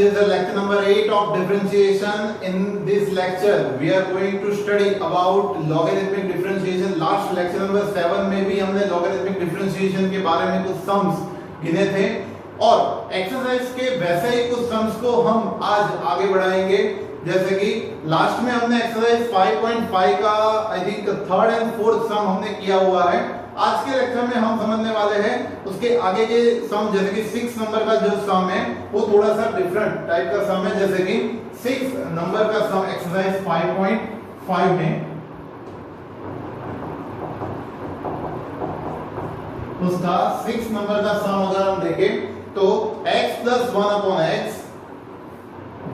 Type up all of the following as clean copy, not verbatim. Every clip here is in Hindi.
this is the lecture number 8 of differentiation. In this lecture we are going to study about logarithmic differentiation. Last lecture number 7 में भी हमने logarithmic differentiation के बारे में कुछ sums गिने थे और एक्सरसाइज के वैसे ही कुछ सम्स को हम आज आगे बढ़ाएंगे। जैसे कि लास्ट में हमने एक्सरसाइज 5.5 का I think third and fourth सम हमने किया हुआ है। आज के लेक्चर में हम समझने वाले हैं उसके आगे के सम, जैसे कि 6 नंबर का जो सम है वो थोड़ा सा डिफरेंट टाइप का सम है। जैसे कि 6 नंबर का सम एक्सरसाइज 5.5 में उसका 6 नंबर का सम अगर हम देखें तो x plus 1 upon x,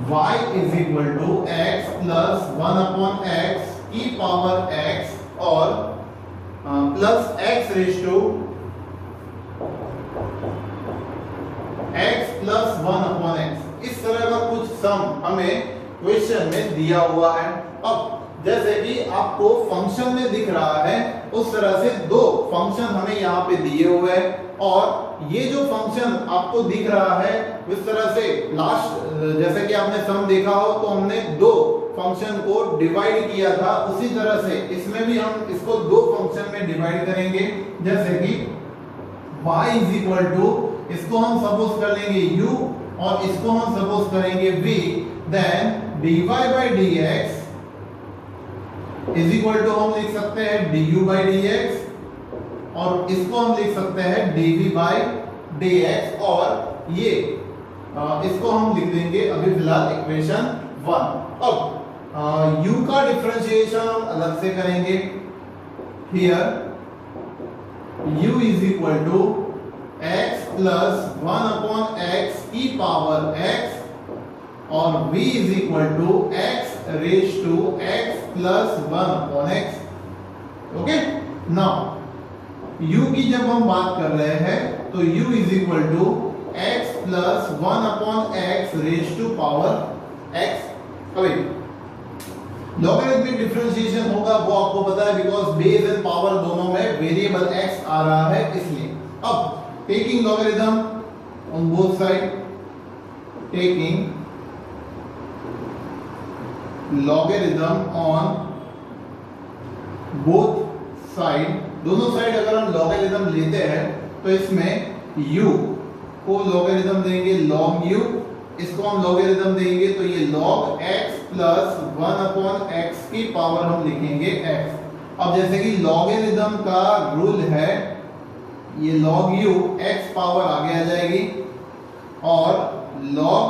y is equal to x plus 1 upon x की पावर x और plus x raise to x plus 1 upon x। इस तरह का कुछ सम हमें क्वेश्चन में दिया हुआ है। अब जैसे कि आपको फंक्शन में दिख रहा है उस तरह से दो फंक्शन हमें यहाँ पे दिए हुए हैं और ये जो फंक्शन आपको दिख रहा है इस तरह से लास्ट जैसे कि आपने सम देखा हो तो हमने दो फंक्शन को डिवाइड किया था, उसी तरह से इसमें भी हम इसको दो फंक्शन में डिवाइड करेंगे। जैसे कि y इज इक्वल टू, इसको हम सपोज कर लेंगे u और इसको हम सपोज करेंगे v, then dy by dx is equal to हम लिख सकते हैं du by dx और इसको हम लिख सकते हैं dv by dx और ये इसको हम लिख देंगे अभी फिलहाल इक्वेशन 1। अब u का डिफरेंशिएशन हम अलग से करेंगे। Here u is equal to x plus 1 upon x की पावर x और v is equal to x raise to x plus 1 upon x। Okay, now u की जब हम बात कर रहे हैं तो u is equal to x plus 1 upon x raise to power x। अभी लॉगरिथमिक डिफरेंशिएशन होगा वो आपको पता है, बिकॉज बेस एंड पावर दोनों में वेरिएबल x आ रहा है इसलिए। अब taking logarithm on both side, taking logarithm on both side, दोनों साइड अगर हम लॉगरिथम लेते हैं तो इसमें u को लॉगरिथम देंगे log u, इसको हम लॉगरिथम देंगे तो ये log x plus 1 upon x की पावर हम लिखेंगे x। अब जैसे कि लॉगरिथम का रूल है ये log u x पावर आगे आ जाएगी और log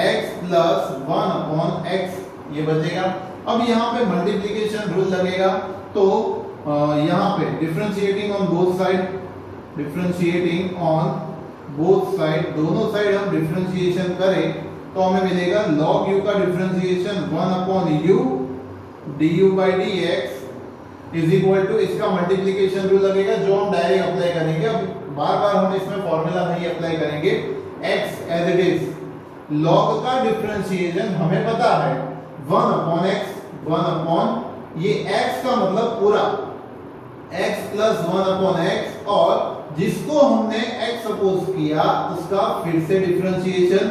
x plus 1 upon x ये बचेगा। अब यहाँ पे मल्टीप्लिकेशन रूल लगेगा तो यहाँ पे differentiating on both side, differentiating on both side, दोनों साइड हम डिफरेंशिएशन करें तो हमें मिलेगा log u का differentiation 1 upon u du by dx is equal to, इसका मल्टीप्लिकेशन रूल लगेगा जो हम डायरेक्ट अप्लाई करेंगे। अब बार बार हम इसमें फॉर्मूला नहीं अप्लाई करेंगे, x as it is. log का डिफरेंशिएशन हमें पता है 1 अपॉन x, 1 अपॉन ये x का मतलब पूरा x प्लस 1 अपॉन x और जिसको हमने x सपोज किया उसका फिर से डिफरेंशिएशन,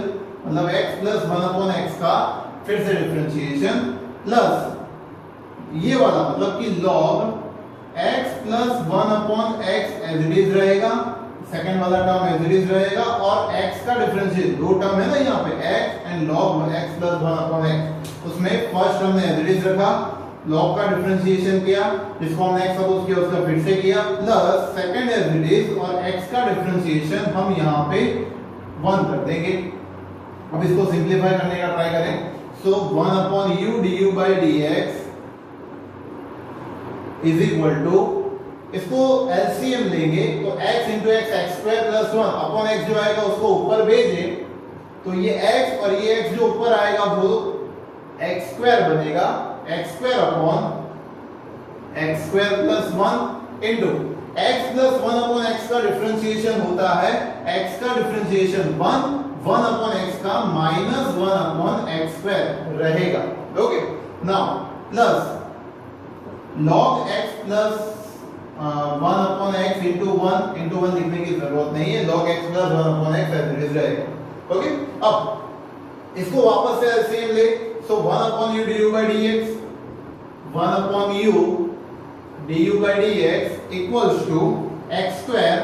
मतलब x प्लस 1 अपॉन x का फिर से डिफरेंशिएशन प्लस ये वाला मतलब कि log x plus 1 upon x as it is रहेगा, सेकंड वाला टर्म एज इट इज रहेगा और x का डिफरेंशिएशन, दो टर्म है ना यहाँ पे x and log x plus 1 upon x, उसमें फर्स्ट हमने एज इट इज रखा, log का डिफरेंशिएशन किया जिसको हमने x सपोज किया उसका फिर से किया plus second as it is और x का डिफरेंशिएशन हम यहाँ पे 1 कर देंगे। अब इसको सिंपलीफाई करने का ट्राई करें। So 1 upon u du by dx is equal to, इसको एलसीएम लेंगे तो x into x x square plus 1 upon x जो आएगा उसको ऊपर भेजे तो ये x और ये x जो ऊपर आएगा वो x स्क्वायर बनेगा, x square upon x square plus 1 into x plus 1 upon x का डिफरेंशिएशन होता है x का डिफरेंशिएशन 1 अपॉन x का माइनस 1 अपॉन x स्क्वायर रहेगा। Okay, now plus log x plus 1 upon x into 1 लिखने की जरूरत नहीं है, log x plus 1 upon x as it is रहेगा। ओके, अब इसको वापस से एलसीएम ले, सो 1 upon u du by dx, 1 upon u du by dx equals to x square,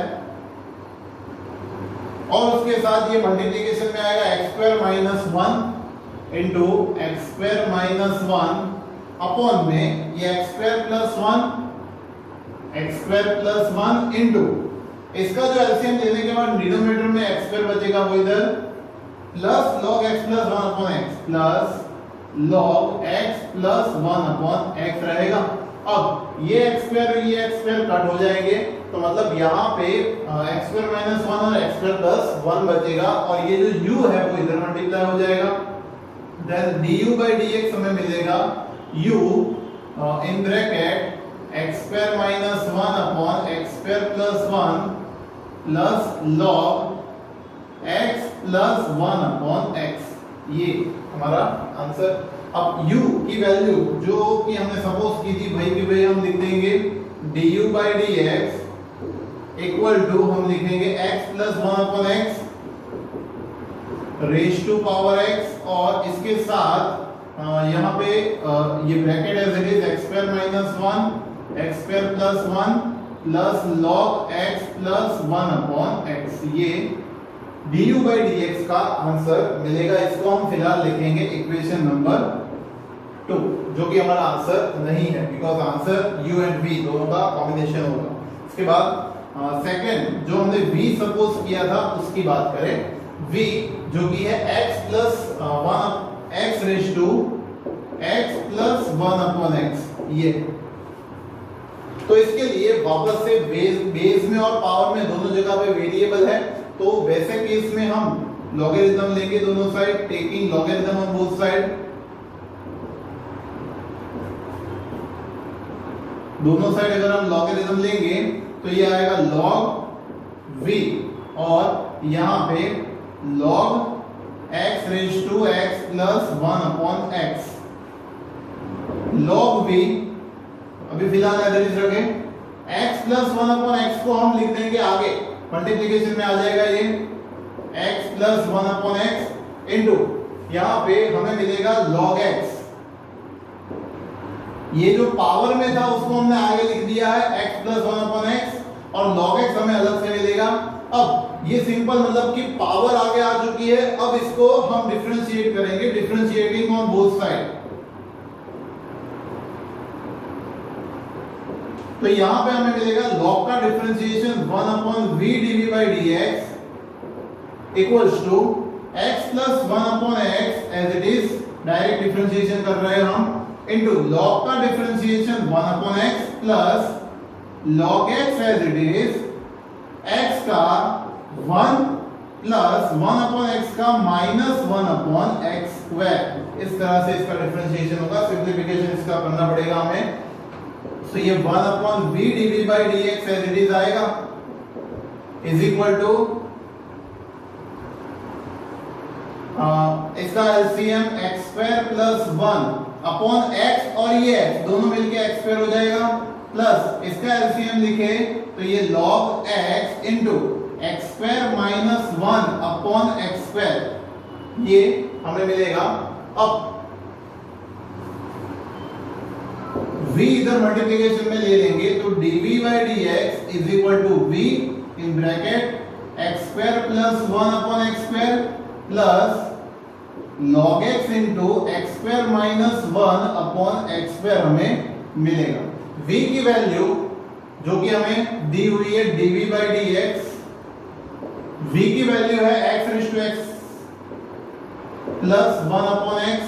और उसके साथ ये मल्टीप्लिकेशन में आएगा x square minus 1 into x square minus 1 upon में ये x स्क्वायर प्लस 1 इंटू इसका जो एलसीएम लेने के बाद डिनोमिनेटर में x स्क्वायर बचेगा, वो इधर plus log x plus 1 upon x plus log x plus 1 upon x रहेगा। अब ये x स्क्वायर कट हो जाएंगे, तो मतलब यहाँ पे x स्क्वायर माइनस 1 और x स्क्वायर प्लस 1 बचेगा, और ये जो u है वो इधर मल्टीप्लाई हो जाएगा। देन du by dx हमें मिलेगा u इन bracket x square minus 1 upon x square plus 1 plus log x plus 1 upon x, ये हमारा आंसर। अब u की वैल्यू जो कि हमने सपोज की थी भाई कि भाई हम लिख देंगे du by dx equal to हम लिखेंगे x plus 1 upon x raise to power x, और इसके साथ यहाँ पे ये bracket as it is x square minus 1 x square plus 1 plus log x plus 1 upon x, ये du by dx का आंसर मिलेगा। इसको हम फिलहाल लिखेंगे इक्वेशन नंबर 2, जो कि हमारा आंसर नहीं है, because answer u and v दोनों का कॉम्बिनेशन होगा। इसके बाद सेकंड जो हमने v सपोज किया था उसकी बात करें, v जो कि है x plus 1 x raise to x plus 1 upon x, ये तो इसके लिए वापस से बेस में और पावर में दोनों जगह पे वेरिएबल है, तो वैसे केस में हम लॉगरिथम लेंगे दोनों side, taking logarithm on both side, दोनों साइड अगर हम लॉगरिथम लेंगे तो ये आएगा log v, और यहां पे log x raise to x plus 1 upon x, log v अभी फिलहाल एज इट इज रखें, x प्लस 1 अपॉन x को हम लिख देंगे आगे, मल्टीप्लिकेशन में आ जाएगा ये x plus 1 upon x into यहां पे हमें मिलेगा log x, ये जो पावर में था उसको हमने आगे लिख दिया है x प्लस 1 अपॉन x, और log x हमें अलग से मिलेगा। अब ये सिंपल मतलब कि पावर आगे आ चुकी है, अब इसको हम डिफरेंशिएट करेंगे, डिफरेंशिएटिंग ऑन बोथ साइड, तो यहां पे हमें मिलेगा log का differentiation 1 upon v dv by dx equals to x plus 1 upon x as it is, direct differentiation कर रहे हैं हम, इनटू log का differentiation 1 upon x plus log x as it is x का 1 प्लस 1 अपॉन x का माइनस 1 अपॉन x स्क्वायर, इस तरह से इसका डिफरेंशिएशन होगा। सिंपलीफिकेशन इसका करना पड़ेगा हमें, तो ये 1 upon v dv by dx as it is आएगा इज इक्वल टू इसका LCM x square plus 1 upon x, और ये x दोनों मिलके x स्क्वायर हो जाएगा, प्लस इसका एलसीएम लिखे तो ये log x into x square minus 1 upon x square, ये हमें मिलेगा। अब v इधर मल्टीप्लिकेशन में ले लेंगे तो dv by dx is equal to v in bracket x square plus 1 upon x square plus log x into x square minus 1 upon x square हमें मिलेगा। v की वैल्यू जो कि हमें दी हुई है dv by dx, v की वैल्यू है x raise to x plus 1 upon x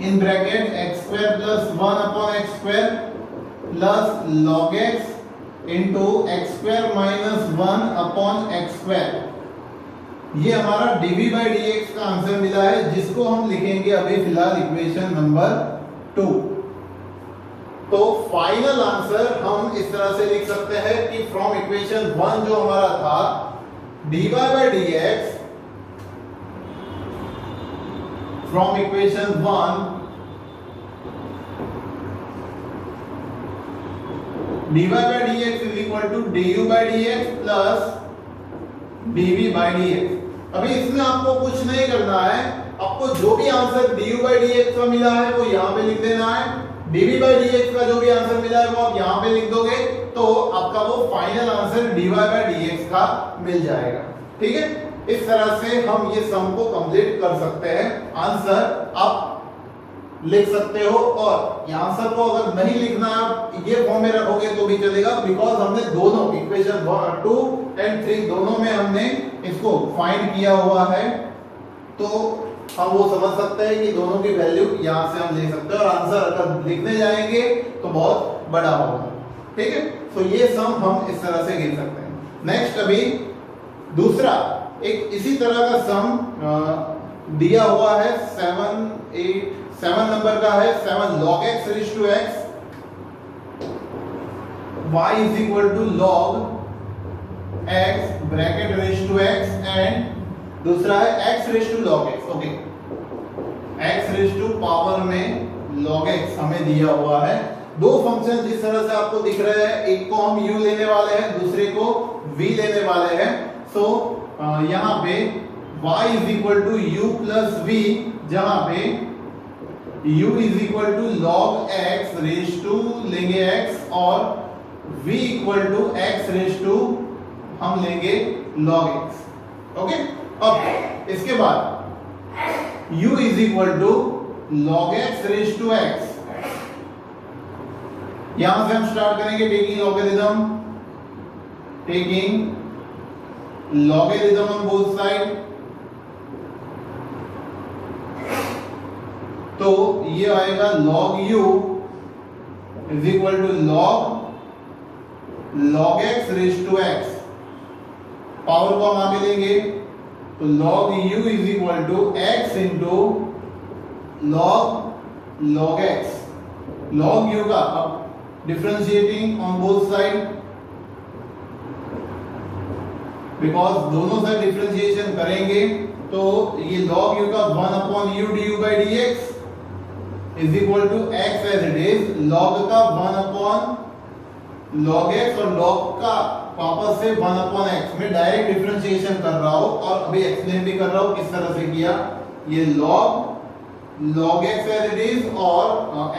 in bracket x square plus 1 upon x square plus log x into x square minus 1 upon x square. ये हमारा dv by dx का आंसर मिला है, जिसको हम लिखेंगे अभी फिलहाल इक्वेशन नंबर 2। तो फाइनल आंसर हम इस तरह से लिख सकते हैं कि फ्रॉम इक्वेशन 1 जो हमारा था dy by dx, from equation 1 dy by dx is equal to du by dx plus dv by dx। अभी इसमें आपको कुछ नहीं करना है, आपको जो भी आंसर du by dx का मिला है वो यहाँ पे लिख देना है, dv by dx का जो भी आंसर मिला है वो आप यहाँ पे लिख दोगे, तो आपका वो final answer dy by dx का मिल जाएगा। ठीक है, इस तरह से हम ये सम को कंप्लीट कर सकते हैं। आंसर आप लिख सकते हो, और ये आंसर को अगर नहीं लिखना आप ये फॉर्म में रखोगे तो भी चलेगा, बिकॉज हमने दोनों इक्वेशन 2 एंड 3 दोनों में हमने इसको फाइंड किया हुआ है, तो हम वो समझ सकते हैं कि दोनों की वैल्यू यहाँ से हम ले सकते हैं, और आंसर अगर लिखने जाएंगे तो बहुत बड़ा होगा। ठीक है, तो ये सम हम इस तरह से गिन सकते हैं। नेक्स्ट अभी दूसरा एक इसी तरह का सम दिया हुआ है 7 नंबर का है, 7 log x raised to x y is equal to log x bracket raised to x and दूसरा है x raised to log x। Okay, x raised to power में log x हमें दिया हुआ है। दो फंक्शन जिस तरह से आपको दिख रहे हैं, एक को हम u लेने वाले हैं, दूसरे को v लेने वाले हैं। सो यहाँ पे y is equal to u plus v, जहां पे u is equal to log x raised to लेंगे x और v equal to x raised to हम लेंगे log x। ओके, अब इसके बाद u is equal to log x raised to x, यहां से हम स्टार्ट करेंगे taking logarithm on both side. तो ये आएगा log u is equal to log x raised to x, power को हम आगे लेंगे तो log u is equal to x into log x, log u का अब differentiating on both side, because दोनों साइड डिफरेंशिएशन करेंगे तो ये log u का 1 upon u du by dx is equal to x as it is, log का 1 upon log x और log का वापस से 1 upon x, मैं डायरेक्ट डिफरेंशिएशन कर रहा हूं और अभी एक्सप्लेन भी कर रहा हूं किस तरह से किया। ये log x as it is और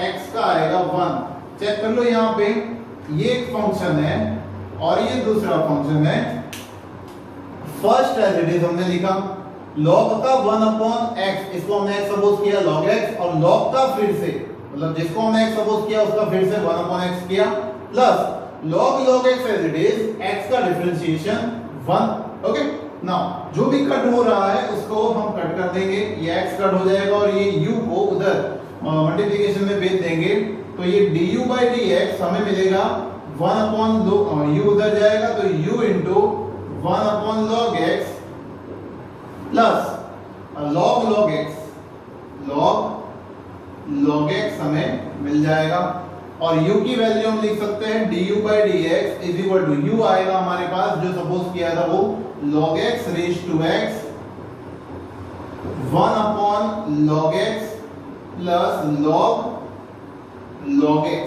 x का आएगा 1। चेक कर लो, यहाँ पे ये एक फंक्शन है और ये दूसरा फंक्शन है। फर्स्ट एज इट इज हमने लिखा log का 1 upon x, इसको हमने x सपोज किया log x, और log का फिर से मतलब जिसको हमने x सपोज किया उसका फिर से 1 upon x किया, plus log x as it is x का डिफरेंशिएशन 1। ओके, नाउ जो भी कट हो रहा है उसको हम कट कर देंगे, ये x कट हो जाएगा और ये u को उधर मल्टीप्लिकेशन में भेज देंगे, तो ये du by dx हमें मिलेगा 1 upon u उधर जाएगा तो u into 1 upon log x plus log x हमें मिल जाएगा, और u की वैल्यू हम लिख सकते हैं du by dx is equal to u आएगा हमारे पास जो सपोज किया था वो log x raised to x 1 upon log x plus log x।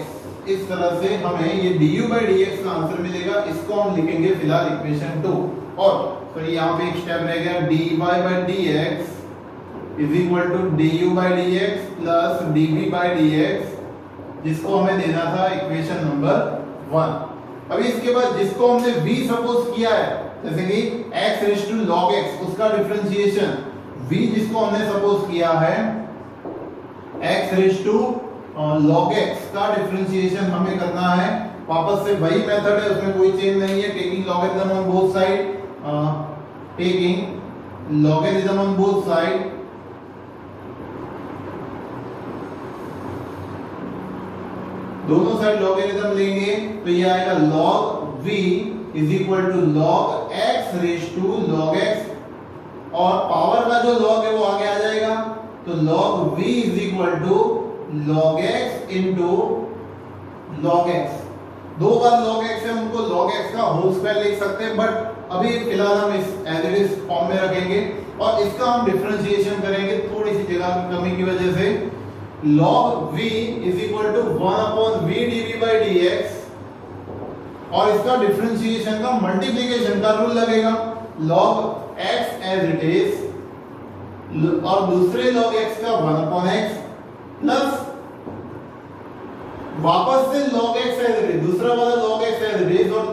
इस तरह से हमें ये du by dx का आंसर मिलेगा, इसको हम लिखेंगे फिलहाल इक्वेशन 2। और फिर यहाँ पे एक स्टेप रह गया dy by dx is equal to du by dx plus dv by dx, जिसको हमें देना था इक्वेशन नंबर 1। अभी इसके बाद जिसको हमने v सपोज किया है, जैसे कि x raise to log x उसका डिफरेंशिएशन v जिसको हमने सपोज किया है x raise to log x का डिफरेंशिएशन हमें करना है। वापस से वही मेथड है, उसमें कोई चेंज नहीं है। Taking logarithm on both side, taking logarithm on both side, दोनों साइड लॉगरिथम लेंगे तो ये आएगा log v is equal to log x raise to log x, और पावर का जो log है वो आगे आ जाएगा, तो log v is equal to log x into log x। दो बार log x है, उनको log x का होल स्क्वायर लिख सकते हैं, बट अभी फिलहाल हम इस एज इट इज फॉर्म में रखेंगे और इसका हम डिफरेंशिएशन करेंगे थोड़ी सी जगह की कमी की वजह से। log v is equal to 1 upon v dv by dx, और इसका डिफरेंशिएशन का मल्टीप्लिकेशन का रूल लगेगा। log x as it is और दूसरे log x का 1/x प्लस वापस से log x as it is, दूसरा वाला log x as it is और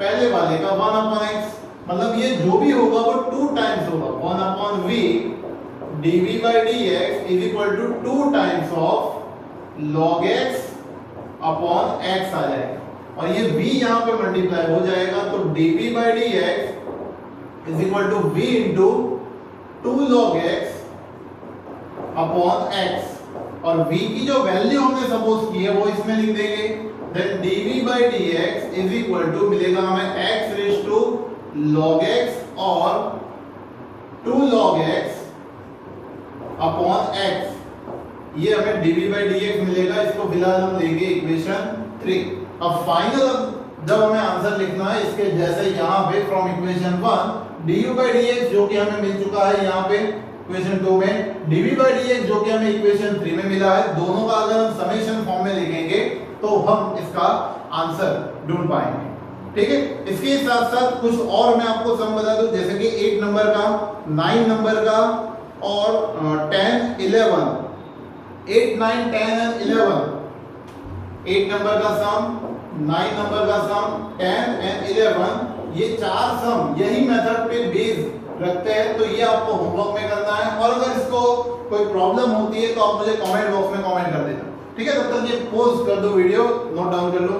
पहले वाले का 1/x, मतलब ये जो भी होगा वो 2 टाइम्स होगा। 1/v dv by dx is equal to 2 times of log x upon x आ जाएगा और ये v यहाँ पे मल्टीप्लाई हो जाएगा तो dv by dx is equal to v into 2 log x upon x और v की जो वैल्यू हमने सपोज की है वो इसमें लिख देंगे। then dv by dx is equal to मिलेगा हमें x raised to log x और 2 log x अपॉन x, ये हमें dv by dx मिलेगा। इसको फिलहाल हम लेंगे इक्वेशन 3। अब फाइनल जब हमें आंसर लिखना है इसके जैसे यहाँ पे from equation 1 du by dx जो कि हमें मिल चुका है यहाँ पे इक्वेशन 2 में, dv by dx जो कि हमें इक्वेशन 3 में मिला है, दोनों का अगर हम समेशन फॉर्म में लिखेंगे तो हम इसका आंसर ढूंढ पाएंगे। ठीक है, इसके साथ साथ कुछ और मैं आपको सम बता दूं, जैसे कि 8 नंबर का, 9 नंबर का और 10 11, 8 9 10 एंड 11, 8 नंबर का सम, 9 नंबर का सम, 10 एंड 11, ये चार सम यही मेथड पे बेस रखते हैं। तो ये आपको होमवर्क में करना है और अगर इसको कोई प्रॉब्लम होती है तो आप मुझे कमेंट बॉक्स में कमेंट कर देना। ठीक है, तब तक ये पॉज कर दो वीडियो, नोट डाउन कर लो।